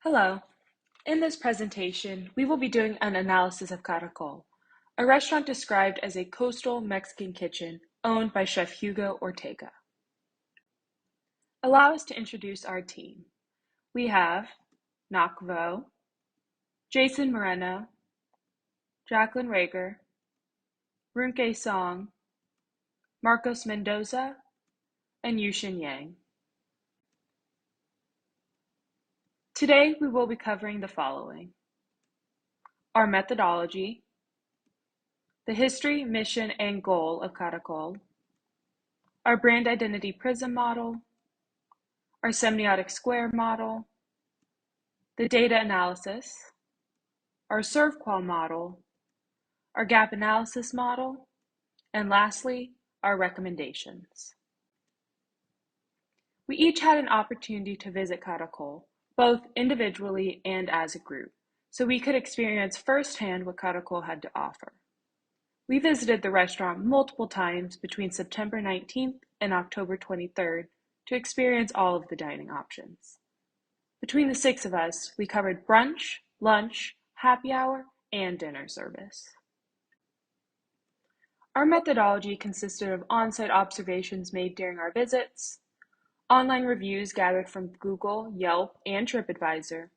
Hello. In this presentation, we will be doing an analysis of Caracol, a restaurant described as a coastal Mexican kitchen owned by Chef Hugo Ortega. Allow us to introduce our team. We have Nakvo, Jason Moreno, Jacqueline Rager, Runke Song, Marcos Mendoza, and Yushin Yang. Today, we will be covering the following: our methodology, the history, mission, and goal of Caracol, our brand identity prism model, our semiotic square model, the data analysis, our ServQual model, our gap analysis model, and lastly, our recommendations. We each had an opportunity to visit Caracol, both individually and as a group, so we could experience firsthand what Caracol had to offer. We visited the restaurant multiple times between September 19th and October 23rd to experience all of the dining options. Between the 6 of us, we covered brunch, lunch, happy hour, and dinner service. Our methodology consisted of on-site observations made during our visits, online reviews gathered from Google, Yelp, and TripAdvisor,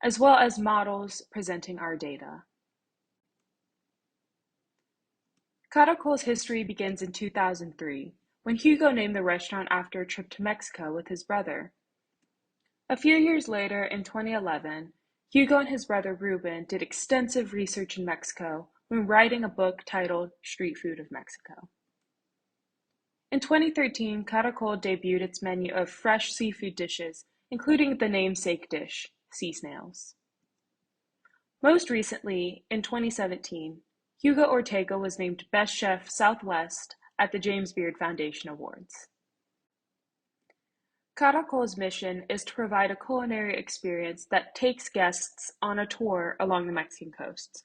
as well as models presenting our data. Caracol's history begins in 2003, when Hugo named the restaurant after a trip to Mexico with his brother. A few years later, in 2011, Hugo and his brother Ruben did extensive research in Mexico when writing a book titled Street Food of Mexico. In 2013, Caracol debuted its menu of fresh seafood dishes, including the namesake dish, sea snails. Most recently, in 2017, Hugo Ortega was named Best Chef Southwest at the James Beard Foundation Awards. Caracol's mission is to provide a culinary experience that takes guests on a tour along the Mexican coasts,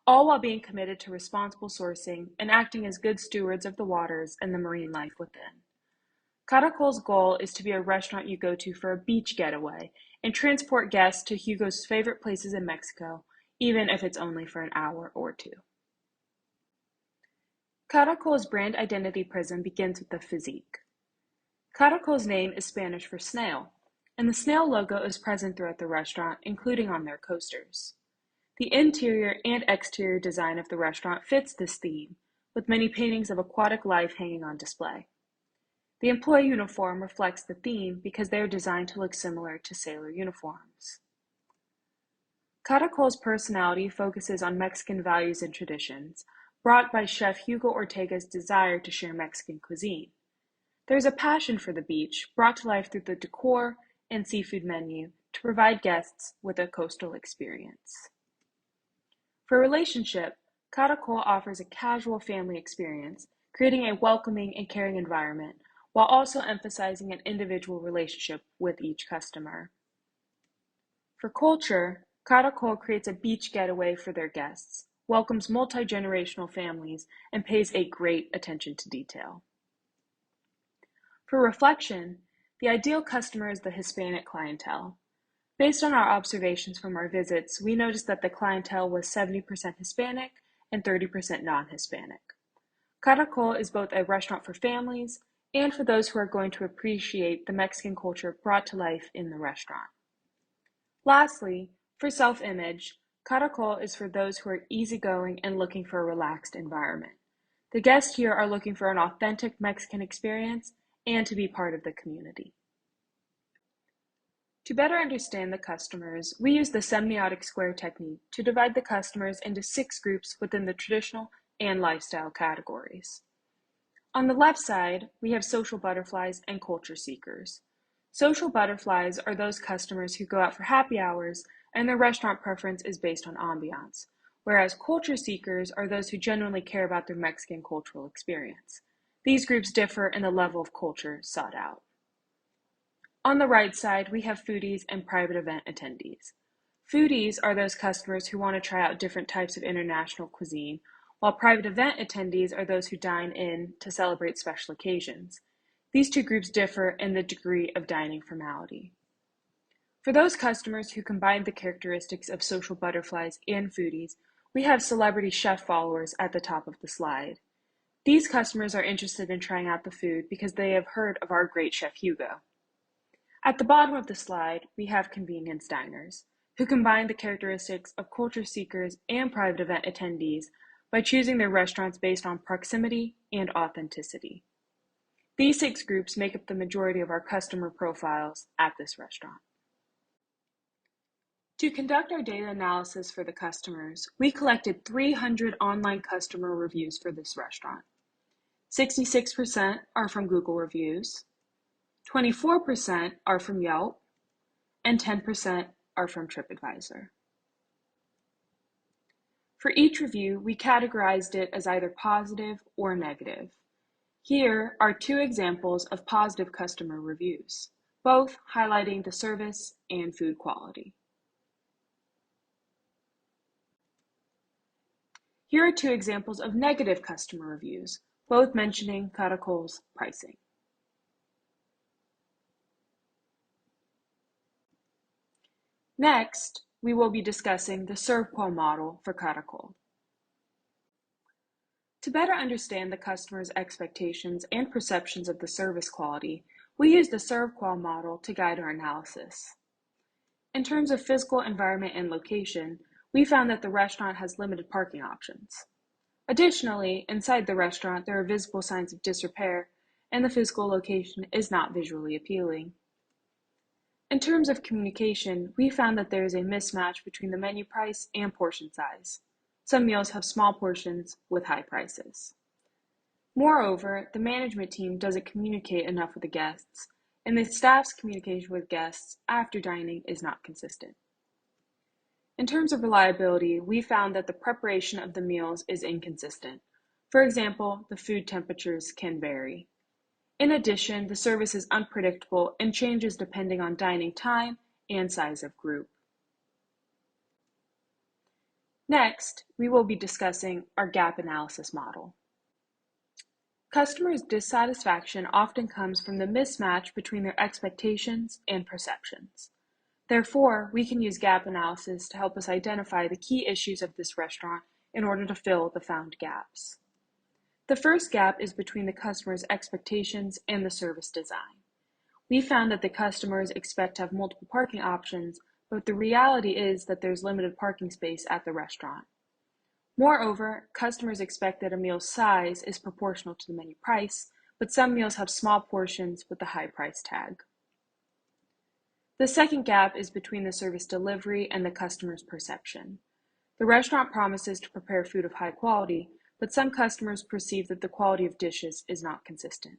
all while being committed to responsible sourcing and acting as good stewards of the waters and the marine life within. Caracol's goal is to be a restaurant you go to for a beach getaway and transport guests to Hugo's favorite places in Mexico, even if it's only for an hour or two. Caracol's brand identity prism begins with the physique. Caracol's name is Spanish for snail, and the snail logo is present throughout the restaurant, including on their coasters. The interior and exterior design of the restaurant fits this theme, with many paintings of aquatic life hanging on display. The employee uniform reflects the theme because they are designed to look similar to sailor uniforms. Caracol's personality focuses on Mexican values and traditions, brought by Chef Hugo Ortega's desire to share Mexican cuisine. There is a passion for the beach, brought to life through the decor and seafood menu to provide guests with a coastal experience. For relationship, Caracol offers a casual family experience, creating a welcoming and caring environment, while also emphasizing an individual relationship with each customer. For culture, Caracol creates a beach getaway for their guests, welcomes multi-generational families, and pays a great attention to detail. For reflection, the ideal customer is the Hispanic clientele. Based on our observations from our visits, we noticed that the clientele was 70% Hispanic and 30% non-Hispanic. Caracol is both a restaurant for families and for those who are going to appreciate the Mexican culture brought to life in the restaurant. Lastly, for self-image, Caracol is for those who are easygoing and looking for a relaxed environment. The guests here are looking for an authentic Mexican experience and to be part of the community. To better understand the customers, we use the semiotic square technique to divide the customers into 6 groups within the traditional and lifestyle categories. On the left side, we have social butterflies and culture seekers. Social butterflies are those customers who go out for happy hours and their restaurant preference is based on ambiance, whereas culture seekers are those who genuinely care about their Mexican cultural experience. These groups differ in the level of culture sought out. On the right side, we have foodies and private event attendees. Foodies are those customers who want to try out different types of international cuisine, while private event attendees are those who dine in to celebrate special occasions. These two groups differ in the degree of dining formality. For those customers who combine the characteristics of social butterflies and foodies, we have celebrity chef followers at the top of the slide. These customers are interested in trying out the food because they have heard of our great Chef Hugo. At the bottom of the slide, we have convenience diners, who combine the characteristics of culture seekers and private event attendees by choosing their restaurants based on proximity and authenticity. These 6 groups make up the majority of our customer profiles at this restaurant. To conduct our data analysis for the customers, we collected 300 online customer reviews for this restaurant. 66% are from Google reviews, 24% are from Yelp, and 10% are from TripAdvisor. For each review, we categorized it as either positive or negative. Here are 2 examples of positive customer reviews, both highlighting the service and food quality. Here are 2 examples of negative customer reviews, both mentioning Caracol's pricing. Next, we will be discussing the ServQual model for Caracol. To better understand the customer's expectations and perceptions of the service quality, we use the ServQual model to guide our analysis. In terms of physical environment and location, we found that the restaurant has limited parking options. Additionally, inside the restaurant, there are visible signs of disrepair, and the physical location is not visually appealing. In terms of communication, we found that there is a mismatch between the menu price and portion size. Some meals have small portions with high prices. Moreover, the management team doesn't communicate enough with the guests, and the staff's communication with guests after dining is not consistent. In terms of reliability, we found that the preparation of the meals is inconsistent. For example, the food temperatures can vary. In addition, the service is unpredictable and changes depending on dining time and size of group. Next, we will be discussing our gap analysis model. Customers' dissatisfaction often comes from the mismatch between their expectations and perceptions. Therefore, we can use gap analysis to help us identify the key issues of this restaurant in order to fill the found gaps. The first gap is between the customer's expectations and the service design. We found that the customers expect to have multiple parking options, but the reality is that there's limited parking space at the restaurant. Moreover, customers expect that a meal's size is proportional to the menu price, but some meals have small portions with a high price tag. The second gap is between the service delivery and the customer's perception. The restaurant promises to prepare food of high quality, but some customers perceive that the quality of dishes is not consistent.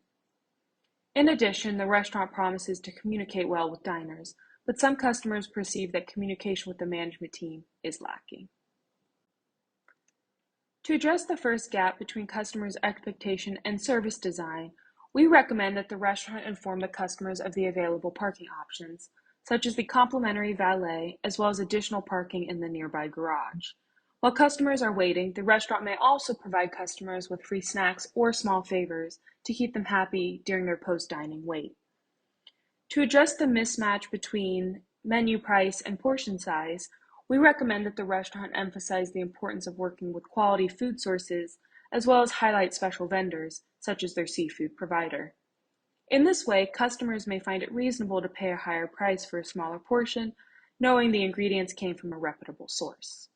In addition, the restaurant promises to communicate well with diners, but some customers perceive that communication with the management team is lacking. To address the first gap between customers' expectation and service design, we recommend that the restaurant inform the customers of the available parking options, such as the complimentary valet, as well as additional parking in the nearby garage. While customers are waiting, the restaurant may also provide customers with free snacks or small favors to keep them happy during their post-dining wait. To address the mismatch between menu price and portion size, we recommend that the restaurant emphasize the importance of working with quality food sources, as well as highlight special vendors, such as their seafood provider. In this way, customers may find it reasonable to pay a higher price for a smaller portion, knowing the ingredients came from a reputable source.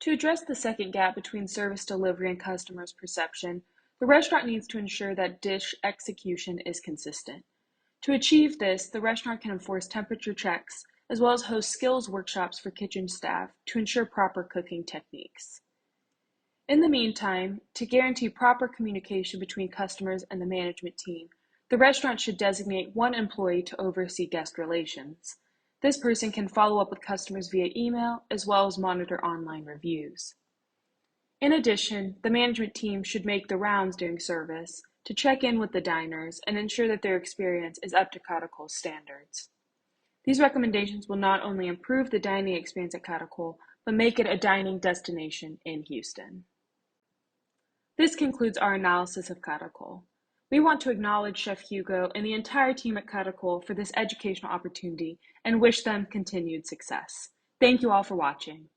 To address the second gap between service delivery and customers' perception, the restaurant needs to ensure that dish execution is consistent. To achieve this, the restaurant can enforce temperature checks, as well as host skills workshops for kitchen staff to ensure proper cooking techniques. In the meantime, to guarantee proper communication between customers and the management team, the restaurant should designate one employee to oversee guest relations. This person can follow up with customers via email, as well as monitor online reviews. In addition, the management team should make the rounds during service to check in with the diners and ensure that their experience is up to Caracol's standards. These recommendations will not only improve the dining experience at Caracol, but make it a dining destination in Houston. This concludes our analysis of Caracol. We want to acknowledge Chef Hugo and the entire team at Caracol for this educational opportunity and wish them continued success. Thank you all for watching.